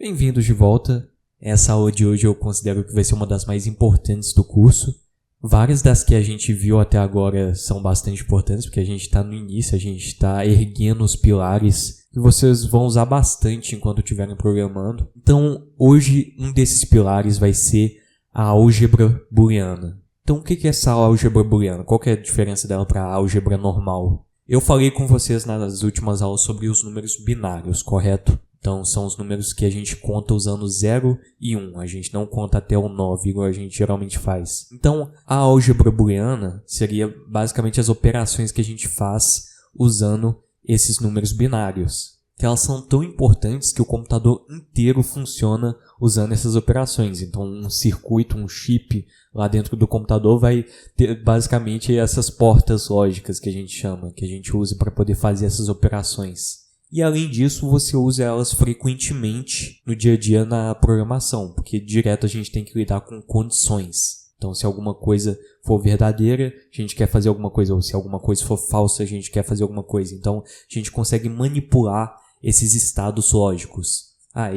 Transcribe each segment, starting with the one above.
Bem-vindos de volta. Essa aula de hoje eu considero que vai ser uma das mais importantes do curso. Várias das que a gente viu até agora são bastante importantes, porque a gente está no início, a gente está erguendo os pilares que vocês vão usar bastante enquanto estiverem programando. Então, hoje, um desses pilares vai ser a álgebra booleana. Então, o que é essa álgebra booleana? Qual que é a diferença dela para a álgebra normal? Eu falei com vocês nas últimas aulas sobre os números binários, correto? Então, são os números que a gente conta usando 0 e 1. A gente não conta até o 9, igual a gente geralmente faz. Então, a álgebra booleana seria basicamente as operações que a gente faz usando esses números binários. Que elas são tão importantes que o computador inteiro funciona usando essas operações. Então, um circuito, um chip lá dentro do computador vai ter basicamente essas portas lógicas que a gente chama, que a gente usa para poder fazer essas operações. E além disso, você usa elas frequentemente no dia a dia na programação, porque direto a gente tem que lidar com condições. Então, se alguma coisa for verdadeira, a gente quer fazer alguma coisa, ou se alguma coisa for falsa, a gente quer fazer alguma coisa. Então, a gente consegue manipular esses estados lógicos.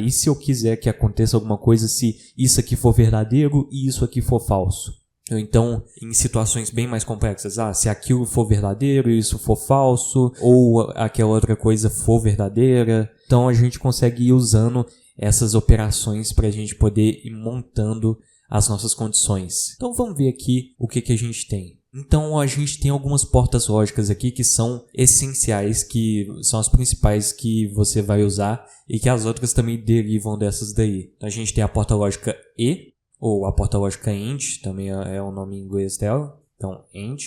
E se eu quiser que aconteça alguma coisa se isso aqui for verdadeiro e isso aqui for falso? Então, em situações bem mais complexas, se aquilo for verdadeiro e isso for falso, ou aquela outra coisa for verdadeira. Então, a gente consegue ir usando essas operações para a gente poder ir montando as nossas condições. Então, vamos ver aqui o que a gente tem. Então, a gente tem algumas portas lógicas aqui que são essenciais, que são as principais que você vai usar e que as outras também derivam dessas daí. Então, a gente tem a porta lógica E, ou a porta lógica AND, também é o nome em inglês dela. Então, AND,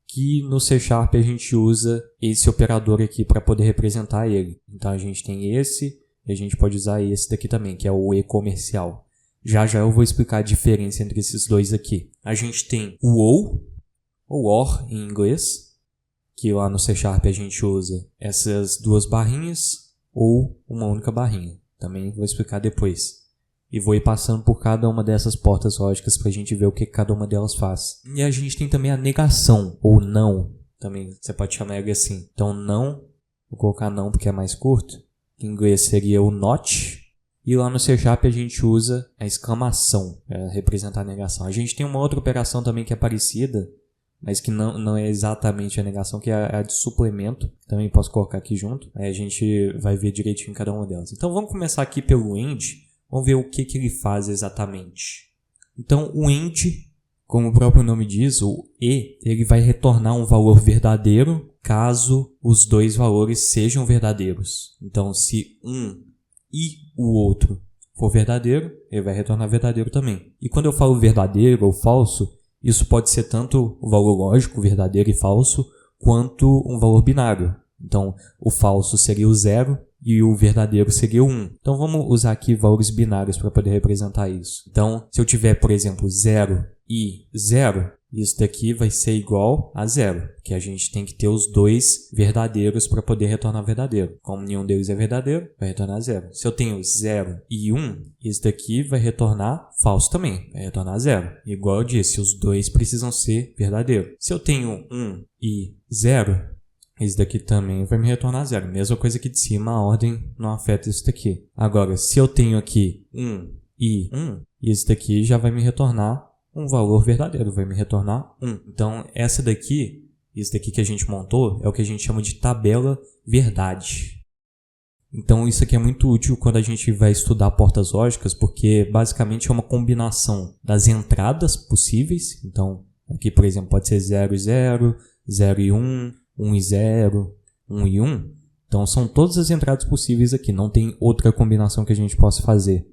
que no C# a gente usa esse operador aqui para poder representar ele. Então, a gente tem esse e a gente pode usar esse daqui também, que é o E comercial. Já eu vou explicar a diferença entre esses dois aqui. A gente tem o ou OR em inglês, que lá no C# a gente usa essas duas barrinhas ou uma única barrinha. Também vou explicar depois. E vou ir passando por cada uma dessas portas lógicas para a gente ver o que cada uma delas faz. E a gente tem também a negação, ou não. Também você pode chamar ele assim. Então, não, vou colocar não porque é mais curto. Em inglês seria o not. E lá no C# a gente usa a exclamação para representar a negação. A gente tem uma outra operação também que é parecida, mas que não é exatamente a negação, que é a de suplemento. Também posso colocar aqui junto. Aí a gente vai ver direitinho cada uma delas. Então, vamos começar aqui pelo AND. Vamos ver o que ele faz exatamente. Então, o AND, como o próprio nome diz, o E, ele vai retornar um valor verdadeiro caso os dois valores sejam verdadeiros. Então, se um e o outro for verdadeiro, ele vai retornar verdadeiro também. E quando eu falo verdadeiro ou falso, isso pode ser tanto o valor lógico, verdadeiro e falso, quanto um valor binário. Então, o falso seria o 0 e o verdadeiro seria o 1. Então, vamos usar aqui valores binários para poder representar isso. Então, se eu tiver, por exemplo, 0 e 0, isso daqui vai ser igual a 0, que a gente tem que ter os dois verdadeiros para poder retornar verdadeiro. Como nenhum deles é verdadeiro, vai retornar 0. Se eu tenho 0 e 1, isso daqui vai retornar falso também, vai retornar 0. Igual eu disse, os dois precisam ser verdadeiros. Se eu tenho 1 e 0, esse daqui também vai me retornar 0. Mesma coisa aqui de cima, a ordem não afeta isso daqui. Agora, se eu tenho aqui 1 e 1, esse daqui já vai me retornar um valor verdadeiro, vai me retornar 1. Então, esse daqui que a gente montou, é o que a gente chama de tabela verdade. Então, isso aqui é muito útil quando a gente vai estudar portas lógicas, porque basicamente é uma combinação das entradas possíveis. Então, aqui, por exemplo, pode ser 0 e 0, 0 e 1, 1 e 0, 1 e 1. Então, são todas as entradas possíveis aqui. Não tem outra combinação que a gente possa fazer.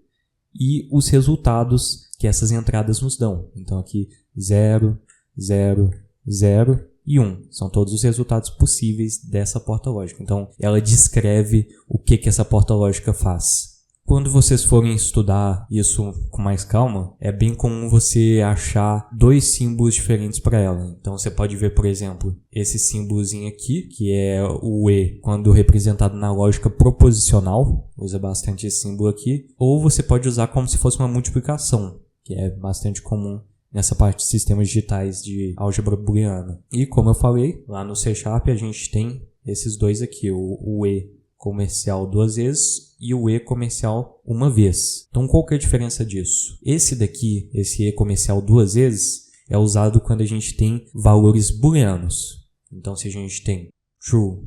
E os resultados que essas entradas nos dão. Então, aqui 0, 0, 0 e 1. São todos os resultados possíveis dessa porta lógica. Então, ela descreve o que essa porta lógica faz. Quando vocês forem estudar isso com mais calma, é bem comum você achar dois símbolos diferentes para ela. Então, você pode ver, por exemplo, esse símbolozinho aqui, que é o E, quando representado na lógica proposicional. Usa bastante esse símbolo aqui. Ou você pode usar como se fosse uma multiplicação, que é bastante comum nessa parte de sistemas digitais de álgebra booleana. E, como eu falei, lá no C# a gente tem esses dois aqui, o E comercial 2 vezes e o E comercial 1 vez. Então qual que é a diferença disso? Esse daqui, esse E comercial 2 vezes, é usado quando a gente tem valores booleanos. Então se a gente tem true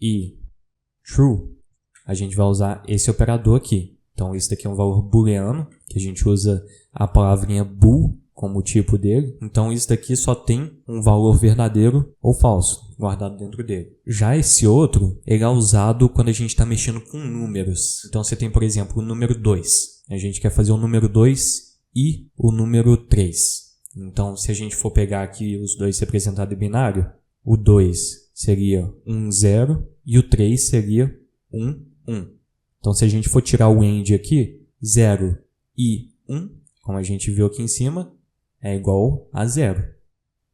e true, a gente vai usar esse operador aqui. Então esse daqui é um valor booleano, que a gente usa a palavrinha bool como tipo dele. Então isso daqui só tem um valor verdadeiro ou falso guardado dentro dele. Já esse outro, ele é usado quando a gente está mexendo com números. Então você tem, por exemplo, o número 2. A gente quer fazer o número 2 e o número 3. Então se a gente for pegar aqui os dois representados em binário, o 2 seria 1, 0 e o 3 seria 1, 1. Então se a gente for tirar o AND aqui, 0 e 1, como a gente viu aqui em cima, é igual a 0.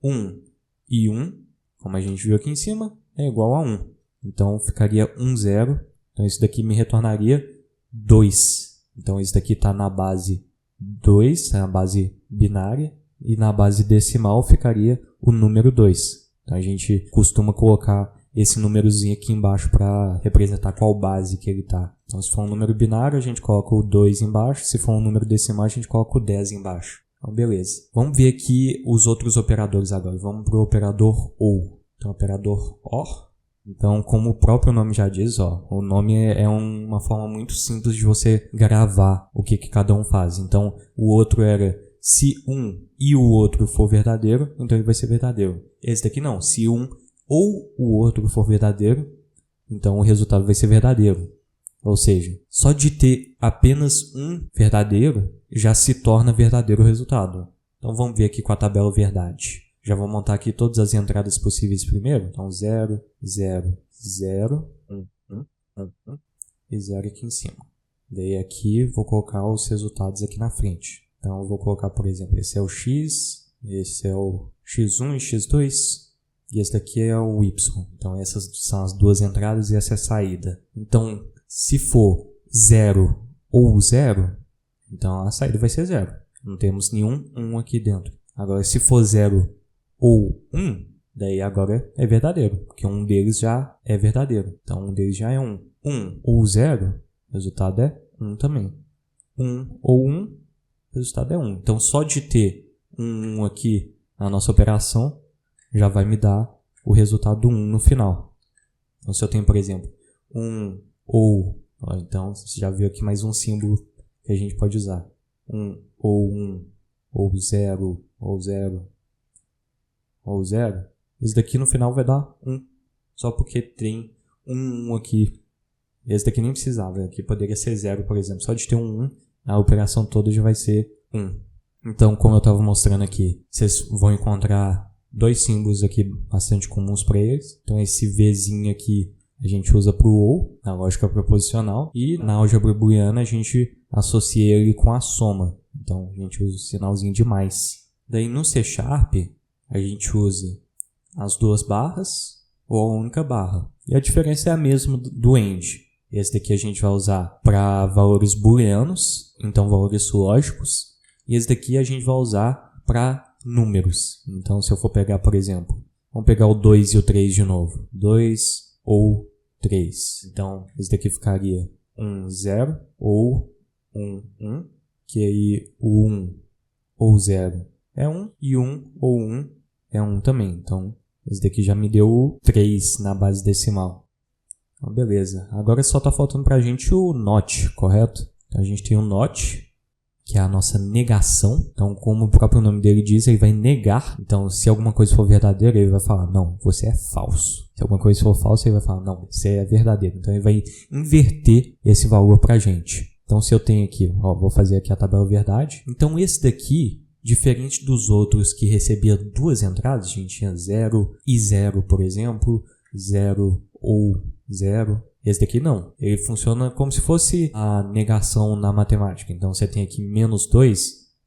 1 e 1, como a gente viu aqui em cima, é igual a 1. Então ficaria 1, 0. Então isso daqui me retornaria 2. Então isso daqui está na base 2, na base binária, e na base decimal ficaria o número 2. Então a gente costuma colocar esse númerozinho aqui embaixo para representar qual base que ele está. Então se for um número binário, a gente coloca o 2 embaixo. Se for um número decimal, a gente coloca o 10 embaixo. Então beleza. Vamos ver aqui os outros operadores agora. Vamos para o operador OR. Então operador OR. Então como o próprio nome já diz, o nome é uma forma muito simples de você gravar o que cada um faz. Então o outro era se um e o outro for verdadeiro, então ele vai ser verdadeiro. Esse daqui não. Se um ou o outro for verdadeiro, então o resultado vai ser verdadeiro. Ou seja, só de ter apenas um verdadeiro, já se torna verdadeiro o resultado. Então vamos ver aqui com a tabela verdade. Já vou montar aqui todas as entradas possíveis primeiro. Então 0, 0, 0, 1, 1, 1, 1 e 0 aqui em cima. Daí aqui vou colocar os resultados aqui na frente. Então eu vou colocar, por exemplo, esse é o X, esse é o X1 e X2. E esse daqui é o Y. Então essas são as duas entradas e essa é a saída. Então se for 0 ou 0, então a saída vai ser 0. Não temos nenhum 1 aqui dentro. Agora se for 0 ou 1, daí agora é verdadeiro. Porque um deles já é verdadeiro. Então um deles já é 1. 1 ou 0, o resultado é 1 também. 1 ou 1, o resultado é 1. Então só de ter um 1 aqui na nossa operação, já vai me dar o resultado do 1 no final. Então se eu tenho, por exemplo, 1 ou, então você já viu aqui mais um símbolo que a gente pode usar. 1 ou 0 ou 0 ou 0. Esse daqui no final vai dar 1. Só porque tem um 1 aqui. Esse daqui nem precisava. Aqui poderia ser 0, por exemplo. Só de ter um 1, a operação toda já vai ser 1. Então, como eu estava mostrando aqui, vocês vão encontrar dois símbolos aqui bastante comuns para eles. Então esse Vzinho aqui a gente usa para o OR, na lógica proposicional. E na álgebra booleana a gente associa ele com a soma. Então a gente usa o sinalzinho de mais. Daí no C# a gente usa as duas barras ou a única barra. E a diferença é a mesma do AND. Esse daqui a gente vai usar para valores booleanos, então valores lógicos. E esse daqui a gente vai usar para números. Então se eu for pegar, por exemplo, vamos pegar o 2 e o 3 de novo. 2 ou 3. Então esse daqui ficaria 1, 0 ou 1, 1. Que aí o 1 ou 0 é 1 e 1 ou 1 é 1 também. Então esse daqui já me deu o 3 na base decimal. Então beleza. Agora só está faltando para a gente o NOT, correto? Então a gente tem o NOT, que é a nossa negação. Então, como o próprio nome dele diz, ele vai negar. Então, se alguma coisa for verdadeira, ele vai falar, não, você é falso. Se alguma coisa for falsa, ele vai falar, não, você é verdadeiro. Então, ele vai inverter esse valor para a gente. Então, se eu tenho aqui, vou fazer aqui a tabela verdade. Então, esse daqui, diferente dos outros que recebia duas entradas, a gente tinha 0 e 0, por exemplo, 0 ou 0. Esse daqui não. Ele funciona como se fosse a negação na matemática. Então você tem aqui menos 2,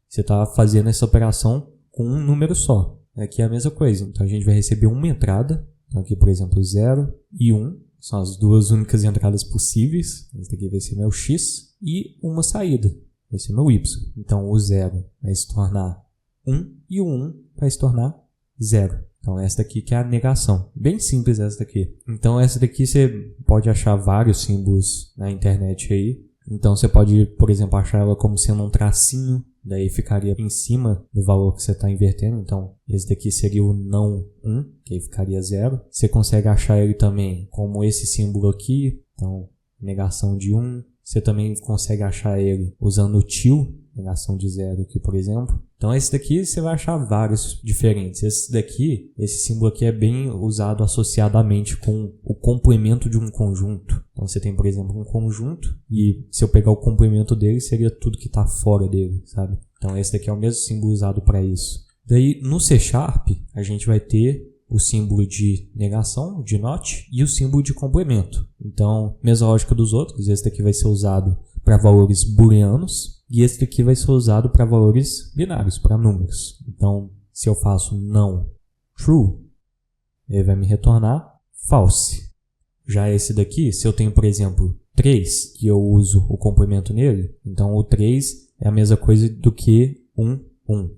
você está fazendo essa operação com um número só. Aqui é a mesma coisa. Então a gente vai receber uma entrada. Então aqui, por exemplo, 0 e 1. São as duas únicas entradas possíveis. Esse daqui vai ser meu X. E uma saída. Vai ser meu Y. Então o 0 vai se tornar 1 e o 1 vai se tornar 0. Então essa daqui que é a negação. Bem simples essa daqui. Então essa daqui você pode achar vários símbolos na internet aí. Então você pode, por exemplo, achar ela como sendo um tracinho. Daí ficaria em cima do valor que você está invertendo. Então esse daqui seria o não 1, que aí ficaria 0. Você consegue achar ele também como esse símbolo aqui. Então negação de 1. Você também consegue achar ele usando o til, negação de 0 aqui, por exemplo. Então esse daqui você vai achar vários diferentes. Esse símbolo aqui é bem usado associadamente com o complemento de um conjunto. Então você tem, por exemplo, um conjunto e se eu pegar o complemento dele seria tudo que está fora dele, sabe? Então esse daqui é o mesmo símbolo usado para isso. Daí no C# a gente vai ter o símbolo de negação, de not, e o símbolo de complemento. Então, mesma lógica dos outros, esse daqui vai ser usado para valores booleanos e esse daqui vai ser usado para valores binários, para números. Então, se eu faço não true, ele vai me retornar false. Já esse daqui, se eu tenho, por exemplo, 3, que eu uso o complemento nele, então o 3 é a mesma coisa do que 1.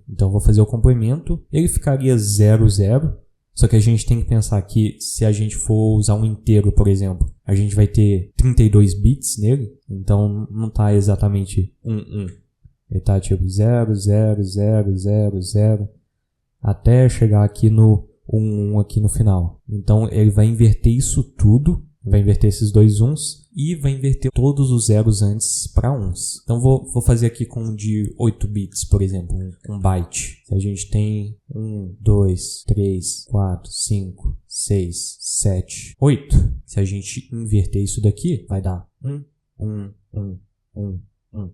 Então, eu vou fazer o complemento, ele ficaria 0, 0. Só que a gente tem que pensar que se a gente for usar um inteiro, por exemplo, a gente vai ter 32 bits nele, então não está exatamente 1. Ele está tipo 0, 0, 0, 0, 0, até chegar aqui no 1 aqui no final. Então ele vai inverter isso tudo, vai inverter esses dois 1s e vai inverter todos os zeros antes para 1s. Então vou fazer aqui com um de 8 bits, por exemplo, um byte. Se a gente tem 1, 2, 3, 4, 5, 6, 7, 8. Se a gente inverter isso daqui, vai dar 1, 1, 1, 1, 1,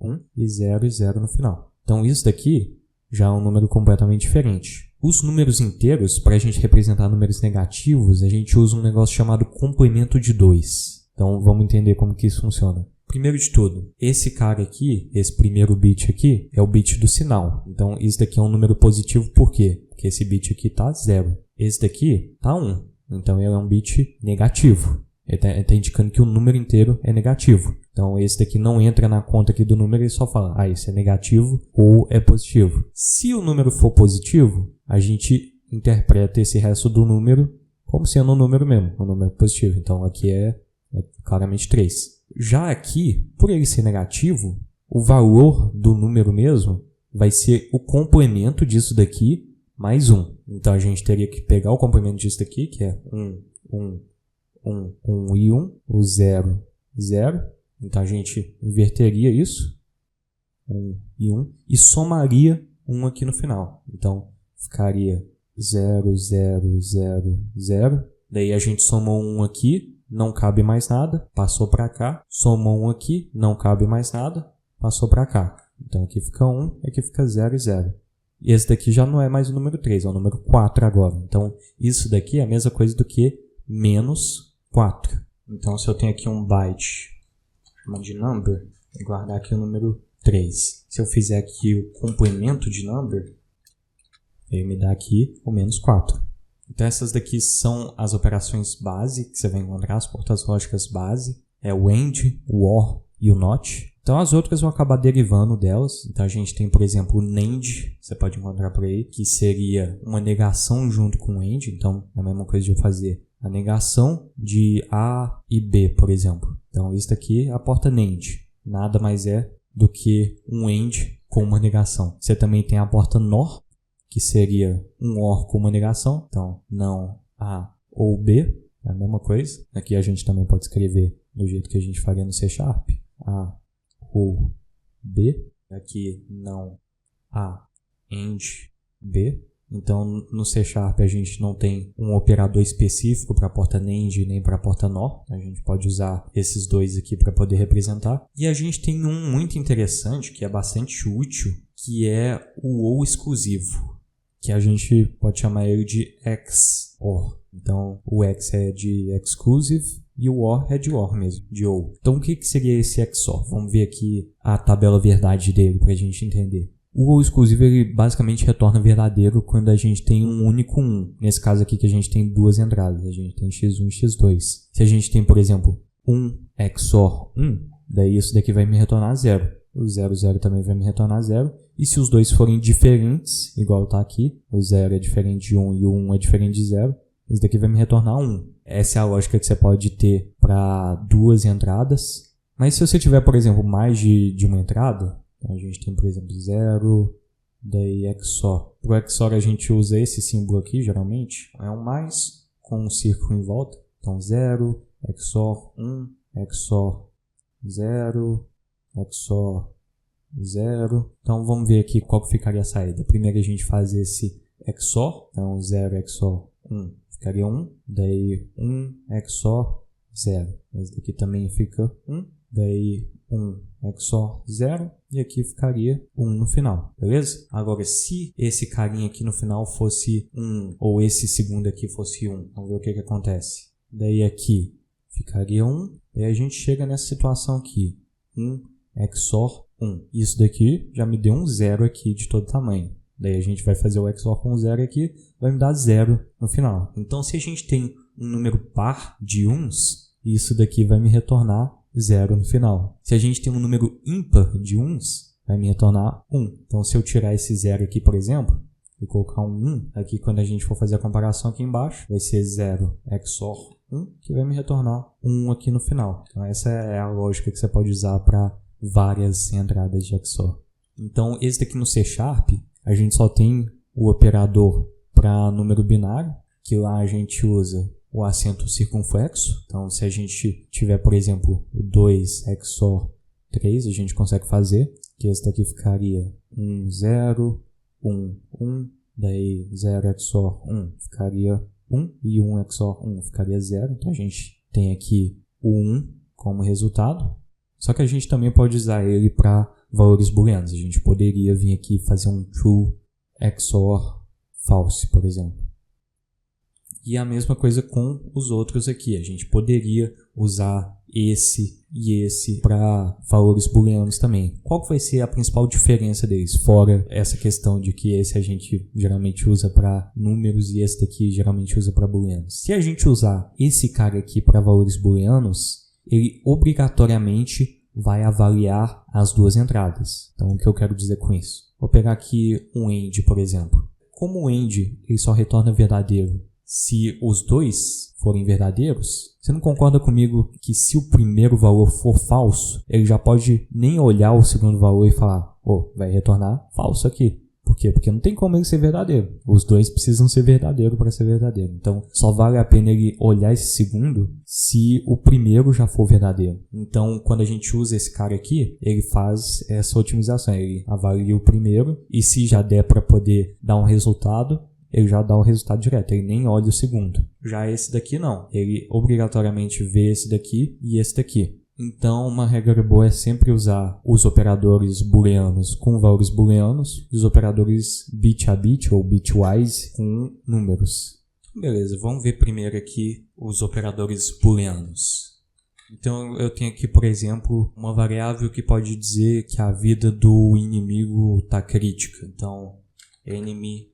1 e 0 no final. Então isso daqui já é um número completamente diferente. Os números inteiros, para a gente representar números negativos, a gente usa um negócio chamado complemento de 2. Então vamos entender como que isso funciona. Primeiro de tudo, esse cara aqui, esse primeiro bit aqui, é o bit do sinal. Então isso daqui é um número positivo, por quê? Porque esse bit aqui está 0. Esse daqui está 1. Então ele é um bit negativo. Ele está indicando que o número inteiro é negativo. Então esse daqui não entra na conta aqui do número e só fala, esse é negativo ou é positivo. Se o número for positivo, a gente interpreta esse resto do número como sendo um número mesmo, um número positivo. Então aqui é claramente 3. Já aqui, por ele ser negativo, o valor do número mesmo vai ser o complemento disso daqui mais 1. Então a gente teria que pegar o complemento disso daqui, que é 1, 1, 1, 1 e 1, o 0, 0. Então a gente inverteria isso, 1 e 1, e somaria 1 aqui no final. Então ficaria 0, 0, 0, 0. Daí a gente somou 1 aqui, não cabe mais nada, passou para cá. Somou 1 aqui, não cabe mais nada, passou para cá. Então aqui fica 1, aqui fica 0 e 0. E esse daqui já não é mais o número 3, é o número 4 agora. Então isso daqui é a mesma coisa do que menos 4. Então se eu tenho aqui um byte chamado de number, vou guardar aqui o número 3. Se eu fizer aqui o complemento de number, ele me dá aqui o menos 4. Então essas daqui são as operações base que você vai encontrar, as portas lógicas base. É o AND, o OR e o NOT. Então as outras vão acabar derivando delas. Então a gente tem, por exemplo, o NAND, você pode encontrar por aí, que seria uma negação junto com o AND. Então é a mesma coisa de eu fazer a negação de A e B, por exemplo. Então isso daqui é a porta NAND. Nada mais é do que um AND com uma negação. Você também tem a porta NOR, que seria um OR com uma negação. Então não A ou B, é a mesma coisa. Aqui a gente também pode escrever do jeito que a gente faria no C#. A ou B. Aqui não A AND B. Então no C# a gente não tem um operador específico para a porta NAND nem para a porta NOR. A gente pode usar esses dois aqui para poder representar. E a gente tem um muito interessante que é bastante útil, que é o OU exclusivo, que a gente pode chamar ele de XOR. Então o X é de exclusive e o OR é de OR mesmo, de OU. Então o que seria esse XOR? Vamos ver aqui a tabela verdade dele para a gente entender. O OU exclusivo ele basicamente retorna verdadeiro quando a gente tem um único 1. Nesse caso aqui que a gente tem duas entradas, a gente tem x1 e x2. Se a gente tem, por exemplo, 1 XOR 1, daí isso daqui vai me retornar 0. O 0, 0 também vai me retornar 0. E se os dois forem diferentes, igual está aqui, o 0 é diferente de 1 e o 1 é diferente de 0, esse daqui vai me retornar 1. Essa é a lógica que você pode ter para duas entradas. Mas se você tiver, por exemplo, mais de uma entrada, então a gente tem, por exemplo, 0, daí XOR. Para o XOR a gente usa esse símbolo aqui, geralmente. É um mais com um círculo em volta. Então 0, XOR 1, XOR 0, XOR 0. Então vamos ver aqui qual que ficaria a saída. Primeiro a gente faz esse XOR. Então 0 XOR 1 ficaria 1. Daí 1 XOR 0. Esse daqui também fica 1. Daí 1 XOR 0. E aqui ficaria 1 no final. Beleza? Agora se esse carinha aqui no final fosse 1. Ou esse segundo aqui fosse 1. Vamos ver o que acontece. Daí aqui ficaria 1. E a gente chega nessa situação aqui. 1 XOR 1. Isso daqui já me deu um 0 aqui de todo tamanho. Daí a gente vai fazer o XOR com 0 aqui, vai me dar 0 no final. Então se a gente tem um número par de 1s, isso daqui vai me retornar 0 no final. Se a gente tem um número ímpar de 1s, vai me retornar 1. Então se eu tirar esse 0 aqui, por exemplo, e colocar um 1, aqui quando a gente for fazer a comparação aqui embaixo, vai ser 0 XOR 1, que vai me retornar 1 aqui no final. Então essa é a lógica que você pode usar para várias entradas de XOR. Então esse daqui no C#, a gente só tem o operador para número binário, que lá a gente usa o acento circunflexo. Então se a gente tiver, por exemplo, o 2 XOR 3, a gente consegue fazer, que esse daqui ficaria 1, 0, 1, 1, daí 0 XOR 1 ficaria 1 e 1 XOR 1 ficaria 0. Então a gente tem aqui o 1 como resultado. Só que a gente também pode usar ele para valores booleanos. A gente poderia vir aqui e fazer um true XOR false, por exemplo. E a mesma coisa com os outros aqui. A gente poderia usar esse e esse para valores booleanos também. Qual que vai ser a principal diferença deles? Fora essa questão de que esse a gente geralmente usa para números e esse daqui geralmente usa para booleanos. Se a gente usar esse cara aqui para valores booleanos, ele obrigatoriamente vai avaliar as duas entradas. Então, o que eu quero dizer com isso? Vou pegar aqui um AND, por exemplo. Como o AND ele só retorna verdadeiro se os dois forem verdadeiros, você não concorda comigo que se o primeiro valor for falso, ele já pode nem olhar o segundo valor e falar, vai retornar falso aqui. Por quê? Porque não tem como ele ser verdadeiro. Os dois precisam ser verdadeiros para ser verdadeiro. Então, só vale a pena ele olhar esse segundo se o primeiro já for verdadeiro. Então, quando a gente usa esse cara aqui, ele faz essa otimização. Ele avalia o primeiro e se já der para poder dar um resultado, ele já dá o resultado direto. Ele nem olha o segundo. Já esse daqui não. Ele obrigatoriamente vê esse daqui e esse daqui. Então, uma regra boa é sempre usar os operadores booleanos com valores booleanos e os operadores bit a bit ou bitwise com números. Beleza, vamos ver primeiro aqui os operadores booleanos. Então, eu tenho aqui, por exemplo, uma variável que pode dizer que a vida do inimigo está crítica. Então, enemy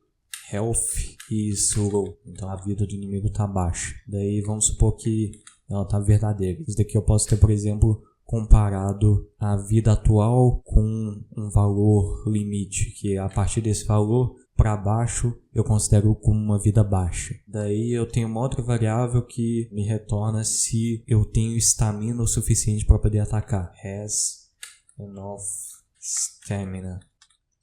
health is low. Então, a vida do inimigo está baixa. Daí, vamos supor que ela está verdadeira. Isso daqui eu posso ter, por exemplo, comparado a vida atual com um valor limite, que a partir desse valor para baixo eu considero como uma vida baixa. Daí eu tenho uma outra variável que me retorna se eu tenho estamina o suficiente para poder atacar. Has enough stamina.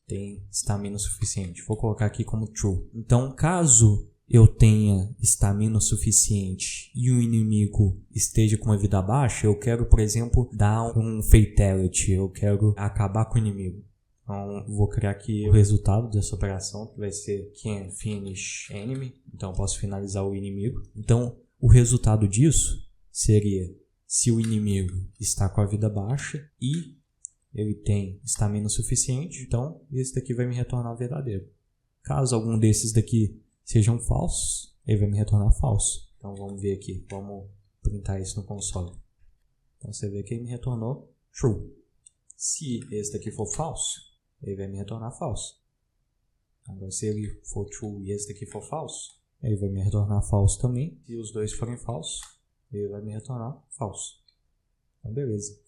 Tem estamina o suficiente. Vou colocar aqui como true. Então, caso eu tenha estamina suficiente e o inimigo esteja com uma vida baixa, eu quero, por exemplo, dar um fatality, eu quero acabar com o inimigo. Então, vou criar aqui o resultado dessa operação, que vai ser can finish enemy. Então, eu posso finalizar o inimigo. Então, o resultado disso seria se o inimigo está com a vida baixa e ele tem estamina suficiente, então esse daqui vai me retornar verdadeiro. Caso algum desses daqui sejam falsos, ele vai me retornar falso. Então vamos ver aqui, vamos printar isso no console. Então você vê que ele me retornou true. Se esse daqui for falso, ele vai me retornar falso. Agora se ele for true e esse daqui for falso, ele vai me retornar falso também. Se os dois forem falsos, ele vai me retornar falso. Então beleza.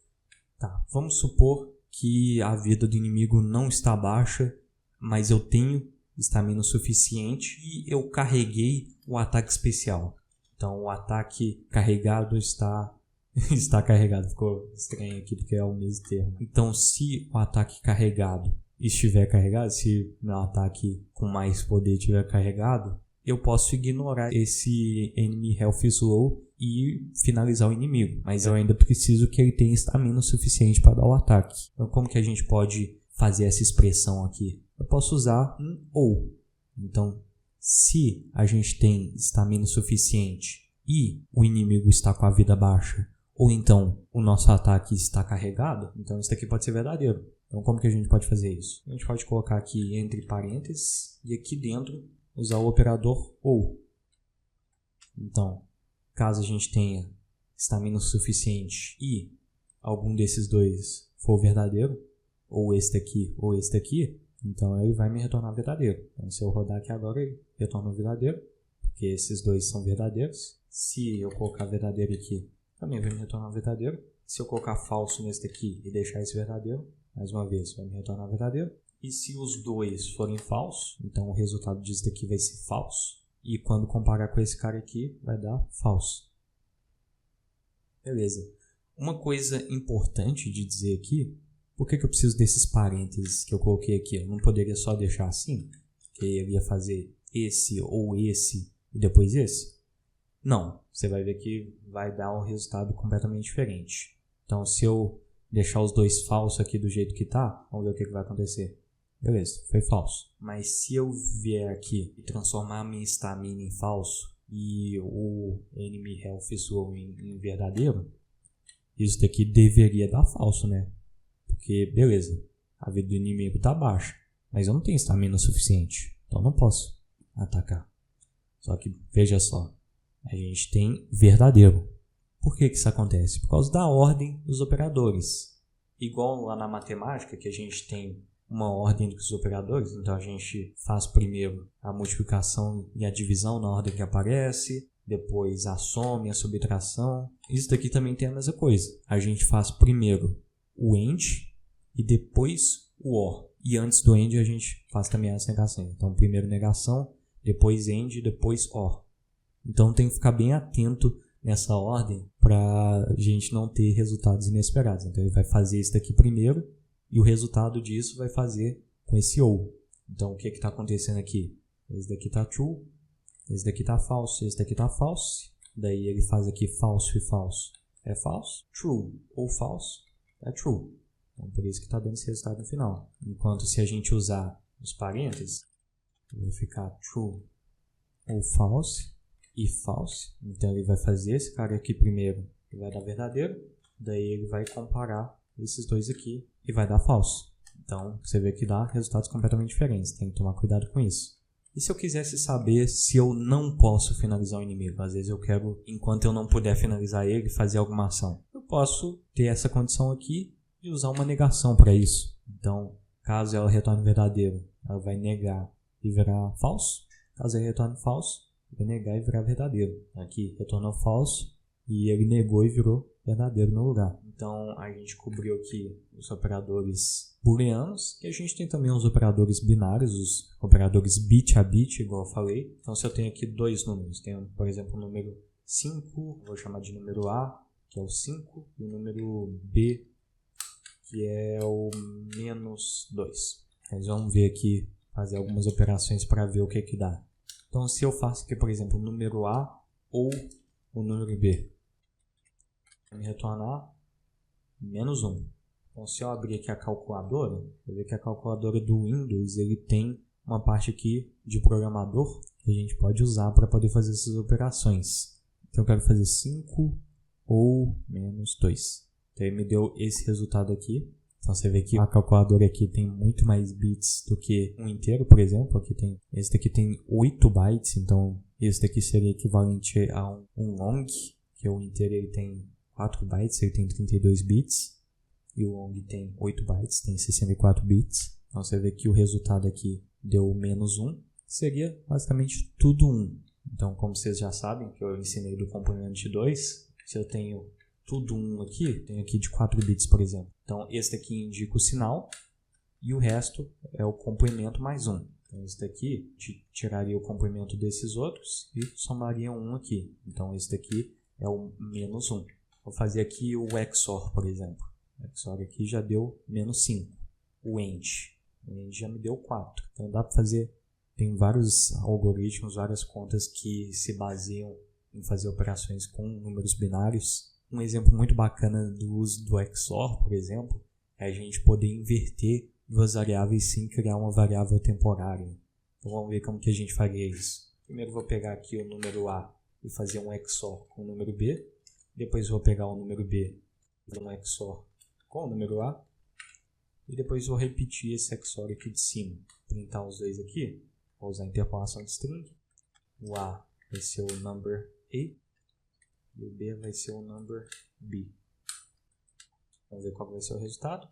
Tá, vamos supor que a vida do inimigo não está baixa, mas eu tenho estamina suficiente e eu carreguei o ataque especial. Então o ataque carregado está carregado. Ficou estranho aqui porque é o mesmo termo. Então se o ataque carregado estiver carregado, se o meu ataque com mais poder estiver carregado, eu posso ignorar esse enemy health is low e finalizar o inimigo. Mas eu ainda preciso que ele tenha estamina suficiente para dar o ataque. Então como que a gente pode fazer essa expressão aqui? Eu posso usar um ou. Então se a gente tem estamina suficiente e o inimigo está com a vida baixa, ou então o nosso ataque está carregado, então isso daqui pode ser verdadeiro. Então como que a gente pode fazer isso? A gente pode colocar aqui entre parênteses e aqui dentro usar o operador ou. Então, caso a gente tenha estamina suficiente e algum desses dois for verdadeiro, ou este aqui, então ele vai me retornar verdadeiro. Então se eu rodar aqui agora, ele retorna verdadeiro, porque esses dois são verdadeiros. Se eu colocar verdadeiro aqui, também vai me retornar verdadeiro. Se eu colocar falso nesse daqui e deixar esse verdadeiro, mais uma vez, vai me retornar verdadeiro. E se os dois forem falsos, então o resultado disso daqui vai ser falso. E quando comparar com esse cara aqui, vai dar falso. Beleza. Uma coisa importante de dizer aqui, por que eu preciso desses parênteses que eu coloquei aqui? Eu não poderia só deixar assim? Que ele ia fazer esse ou esse e depois esse? Não. Você vai ver que vai dar um resultado completamente diferente. Então se eu deixar os dois falsos aqui do jeito que tá, vamos ver o que vai acontecer. Beleza, foi falso. Mas se eu vier aqui e transformar a minha estamina em falso e o enemy health slow em verdadeiro, isso daqui deveria dar falso, né? Porque, beleza, a vida do inimigo tá baixa, mas eu não tenho estamina suficiente, então eu não posso atacar. Só que, veja só, a gente tem verdadeiro. Por que isso acontece? Por causa da ordem dos operadores. Igual lá na matemática, que a gente tem uma ordem dos operadores, então a gente faz primeiro a multiplicação e a divisão na ordem que aparece, depois a soma e a subtração. Isso daqui também tem a mesma coisa. A gente faz primeiro o AND e depois o OR. E antes do AND a gente faz também essa negação. Então primeiro negação, depois AND, depois OR. Então tem que ficar bem atento nessa ordem para a gente não ter resultados inesperados. Então ele vai fazer isso daqui primeiro e o resultado disso vai fazer com esse OU. Então o que está acontecendo aqui? Esse daqui está true, esse daqui está falso, esse daqui está false. Daí ele faz aqui falso e falso. É falso, true ou falso é true. Então por isso que está dando esse resultado no final. Enquanto se a gente usar os parênteses, vai ficar true ou false e false. Então ele vai fazer esse cara aqui primeiro e vai dar verdadeiro. Daí ele vai comparar esses dois aqui e vai dar falso. Então você vê que dá resultados completamente diferentes. Tem que tomar cuidado com isso. E se eu quisesse saber se eu não posso finalizar o inimigo? Às vezes eu quero, enquanto eu não puder finalizar ele, fazer alguma ação. Eu posso ter essa condição aqui e usar uma negação para isso. Então, caso ela retorne verdadeiro, ela vai negar e virar falso. Caso ele retorne falso, vai negar e virar verdadeiro. Aqui retornou falso e ele negou e virou verdadeiro no lugar. Então a gente cobriu aqui os operadores booleanos e a gente tem também os operadores binários, os operadores bit a bit, igual eu falei. Então se eu tenho aqui dois números, tenho por exemplo o número 5, vou chamar de número A, que é o 5, e o número B, que é o menos 2. Nós vamos ver aqui, fazer algumas operações para ver o que dá. Então se eu faço aqui por exemplo o número A ou o número B, vai me retornar menos 1. Então se eu abrir aqui a calculadora, eu ver que a calculadora do Windows ele tem uma parte aqui de programador que a gente pode usar para poder fazer essas operações. Então eu quero fazer 5 ou menos 2. Então ele me deu esse resultado aqui. Então você vê que a calculadora aqui tem muito mais bits do que um inteiro, por exemplo. Aqui tem, esse daqui tem 8 bytes, então esse daqui seria equivalente a um long, que o inteiro ele tem 4 bytes, ele tem 32 bits. E o long tem 8 bytes, tem 64 bits. Então você vê que o resultado aqui deu menos 1, seria basicamente tudo 1. Então como vocês já sabem, que eu ensinei do componente 2, se eu tenho tudo 1 aqui, tem aqui de 4 bits, por exemplo. Então, esse daqui indica o sinal e o resto é o complemento mais 1. Então, esse daqui tiraria o complemento desses outros e somaria 1 aqui. Então, esse daqui é o menos 1. Vou fazer aqui o XOR, por exemplo. O XOR aqui já deu menos 5. O AND já me deu 4. Então, dá para fazer... Tem vários algoritmos, várias contas que se baseiam em fazer operações com números binários. Um exemplo muito bacana do uso do XOR, por exemplo, é a gente poder inverter duas variáveis sem criar uma variável temporária. Então vamos ver como que a gente faria isso. Primeiro vou pegar aqui o número A e fazer um XOR com o número B. Depois vou pegar o número B e fazer um XOR com o número A. E depois vou repetir esse XOR aqui de cima. Printar os dois aqui. Vou usar a interpolação de string. O A vai ser o number A e o B vai ser o number B. Vamos ver qual vai ser o resultado.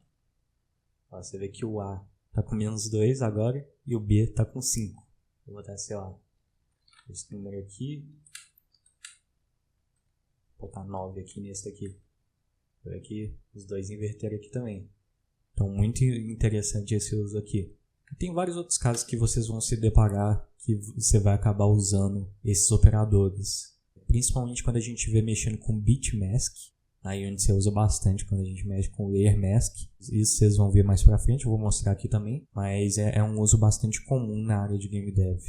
Ó, você vê que o A está com menos 2 agora e o B está com 5. Vou botar, sei lá, esse número aqui. Vou botar 9 aqui nesse daqui. Vou ver aqui, os dois inverteram aqui também. Então, muito interessante esse uso aqui. Tem vários outros casos que vocês vão se deparar que você vai acabar usando esses operadores. Principalmente quando a gente estiver mexendo com bitmask. Aí onde você usa bastante quando a gente mexe com layer mask. Isso vocês vão ver mais pra frente, eu vou mostrar aqui também. Mas é um uso bastante comum na área de game dev.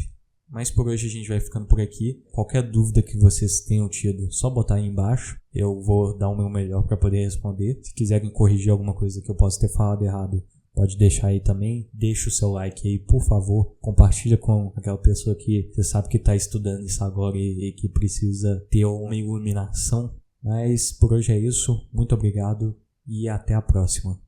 Mas por hoje a gente vai ficando por aqui. Qualquer dúvida que vocês tenham tido, só botar aí embaixo. Eu vou dar o meu melhor para poder responder. Se quiserem corrigir alguma coisa que eu possa ter falado errado, pode deixar aí também. Deixa o seu like aí, por favor. Compartilha com aquela pessoa que você sabe que está estudando isso agora e que precisa ter uma iluminação. Mas por hoje é isso. Muito obrigado e até a próxima.